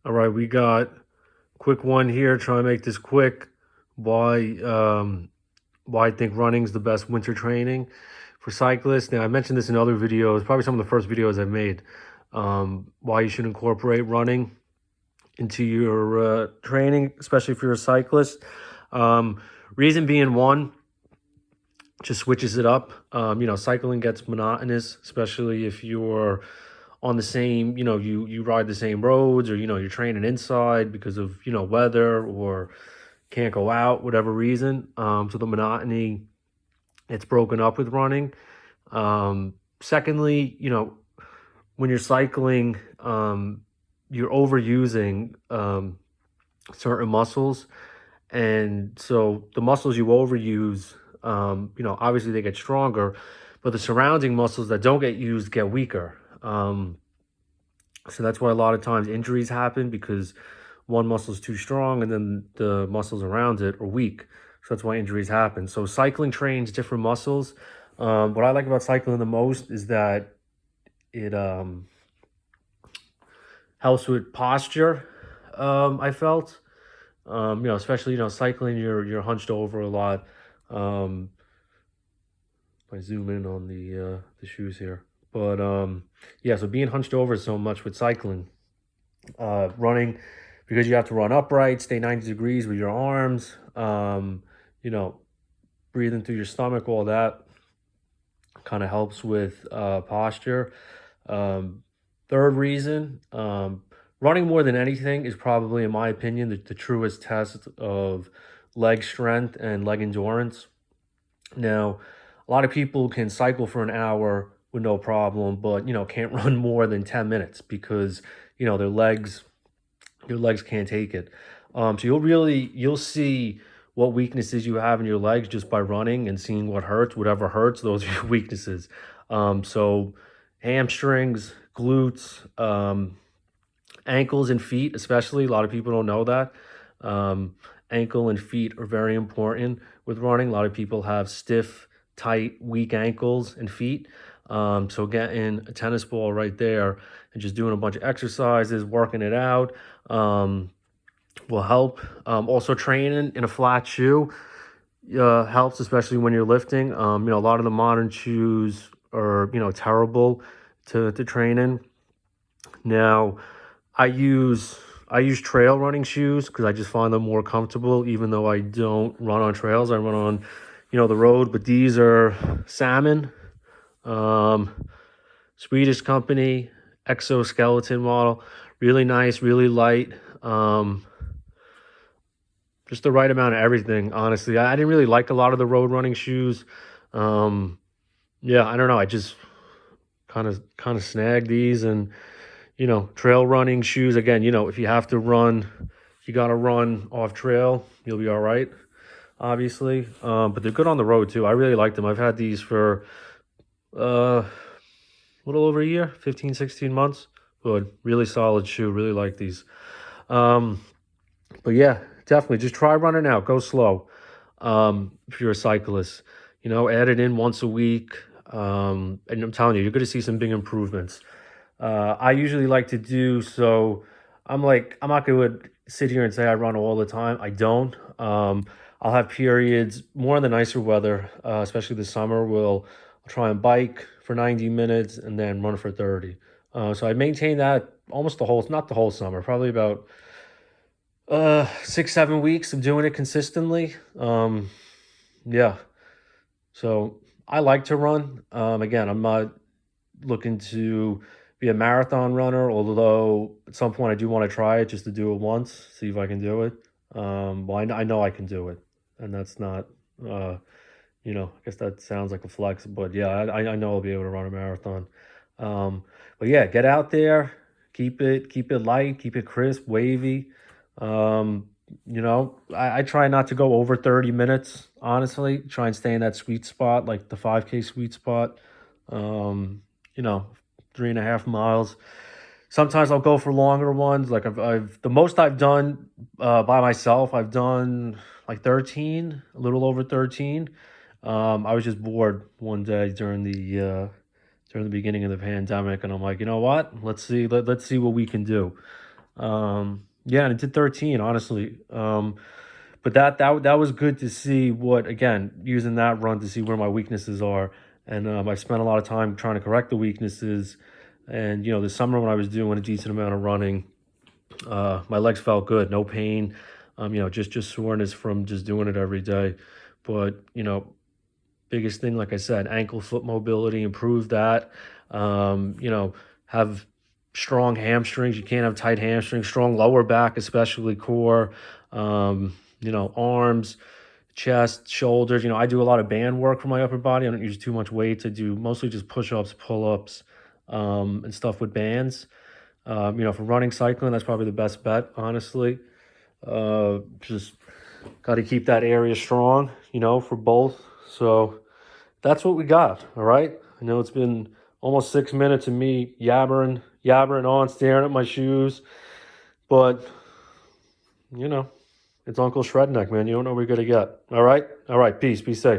All right, we got quick one here. Try to make this quick. Why why I think running is the best winter training for cyclists. Now I mentioned this in other videos, probably some of the first videos I've made. Why you should incorporate running into your training, especially if you're a cyclist. Um, Reason being one, just switches it up. Cycling gets monotonous, especially if you're on the same, you ride the same roads, or you're training inside because of weather, or can't go out, whatever reason. So the monotony, it's broken up with running. Secondly, when you're cycling, you're overusing certain muscles, and so the muscles you overuse, obviously they get stronger, but the surrounding muscles that don't get used get weaker. So that's why a lot of times injuries happen, because one muscle is too strong and then the muscles around it are weak. So that's why injuries happen. So cycling trains different muscles. What I like about cycling the most is that it helps with posture. I felt, especially cycling, you're hunched over a lot. Um, if I zoom in on the shoes here, but yeah, so being hunched over so much with cycling, running, because you have to run upright, stay 90 degrees with your arms, you know, breathing through your stomach, all that kind of helps with posture. Um, Third reason, running more than anything is probably, in my opinion, the truest test of leg strength and leg endurance. Now, a lot of people can cycle for an hour with no problem, but can't run more than 10 minutes because their legs, your legs can't take it. So you'll see what weaknesses you have in your legs just by running and seeing what hurts. Whatever hurts, those are your weaknesses. So hamstrings, glutes, ankles and feet, especially. A lot of people don't know that. Ankle and feet are very important with running. A lot of people have stiff, tight, weak ankles and feet. So getting a tennis ball right there and just doing a bunch of exercises, working it out, will help. Also, training in a flat shoe helps, especially when you're lifting. A lot of the modern shoes are terrible to train in. Now, I use I use trail running shoes because I just find them more comfortable. Even though I don't run on trails, I run on the road. But these are Salmon, um, Swedish company, exoskeleton model. Really nice, really light. Um, just the right amount of everything. Honestly, I didn't really like a lot of the road running shoes. Um, yeah, I don't know. I just kind of snagged these, and trail running shoes, again, if you have to run, you got to run off trail, you'll be all right, obviously. But they're good on the road too. I really like them. I've had these for a little over a year, 15, 16 months. Good, really solid shoe. Really like these. Um, but yeah, definitely just try running out. Go slow. If you're a cyclist, add it in once a week. And I'm telling you, you're going to see some big improvements. I usually like to do so. I'm not going to sit here and say I run all the time. I don't. I'll have periods more in the nicer weather, especially the summer. I'll try and bike for 90 minutes and then run for 30. So I maintain that almost not the whole summer, probably about 6, 7 weeks of doing it consistently. Yeah. So I like to run. Again, I'm not looking to be a marathon runner, although at some point I do want to try it just to do it once, see if I can do it. Well, I know I can do it, and that's not, I guess that sounds like a flex, but yeah, I know I'll be able to run a marathon. Um, but yeah, get out there, keep it light, keep it crisp, wavy. I try not to go over 30 minutes, honestly. Try and stay in that sweet spot, like the 5K sweet spot. Um, you know, 3.5 miles. Sometimes I'll go for longer ones. Like I've the most I've done by myself, I've done like 13, a little over 13. I was just bored one day during the beginning of the pandemic, and I'm like, you know what? Let's see what we can do. Yeah, and it did 13, honestly. But that was good to see what, again, using that run to see where my weaknesses are. And I spent a lot of time trying to correct the weaknesses. And this summer when I was doing a decent amount of running, my legs felt good, no pain. Just soreness from just doing it every day. But biggest thing, like I said, ankle foot mobility, improve that. Have strong hamstrings. You can't have tight hamstrings. Strong lower back, especially core. Arms, chest, shoulders. I do a lot of band work for my upper body. I don't use too much weight. I do mostly just push-ups, pull-ups, and stuff with bands. For running, cycling, that's probably the best bet, honestly. Just got to keep that area strong, for both. So that's what we got. All right. I know it's been almost 6 minutes of me yabbering on, staring at my shoes, but you know, it's Uncle Shredneck, man. You don't know what you're gonna get. All right. All right. Peace. Be safe.